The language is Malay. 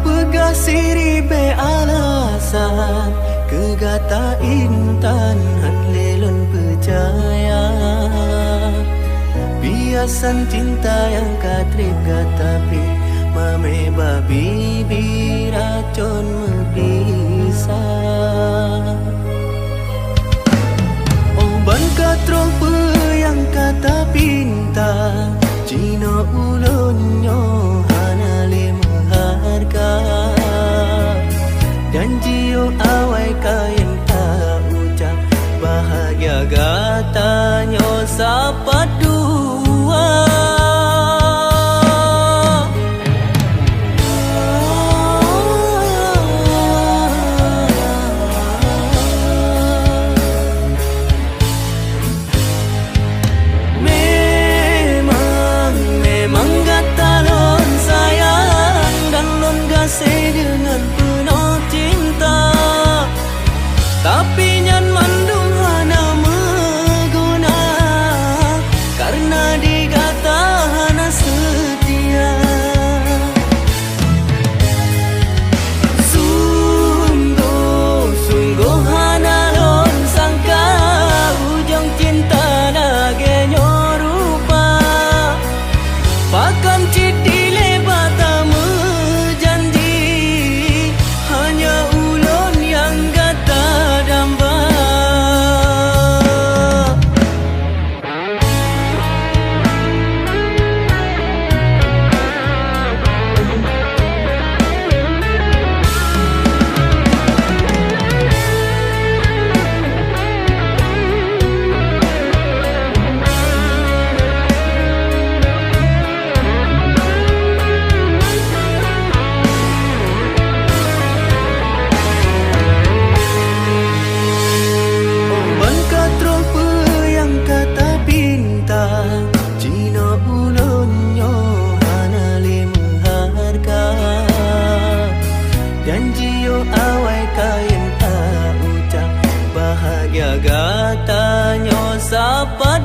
pegah siri be alasan kegata intan han lelon percaya biasan cinta yang katrip tapi mame babi biracun mepisah ban katrong pe yang kata pinta Cina ulunyo hanale mengharga dan jiu awai kain tak ucap bahagia gatanyo sapa dua dengan penuh cinta tapi nyan mandung hana meguna karena digata hana setia sungguh hana lon sangka ujung cinta nagenyo rupa pakan citi janjiyo awai kain tak ucap bahagia gatanyo sapa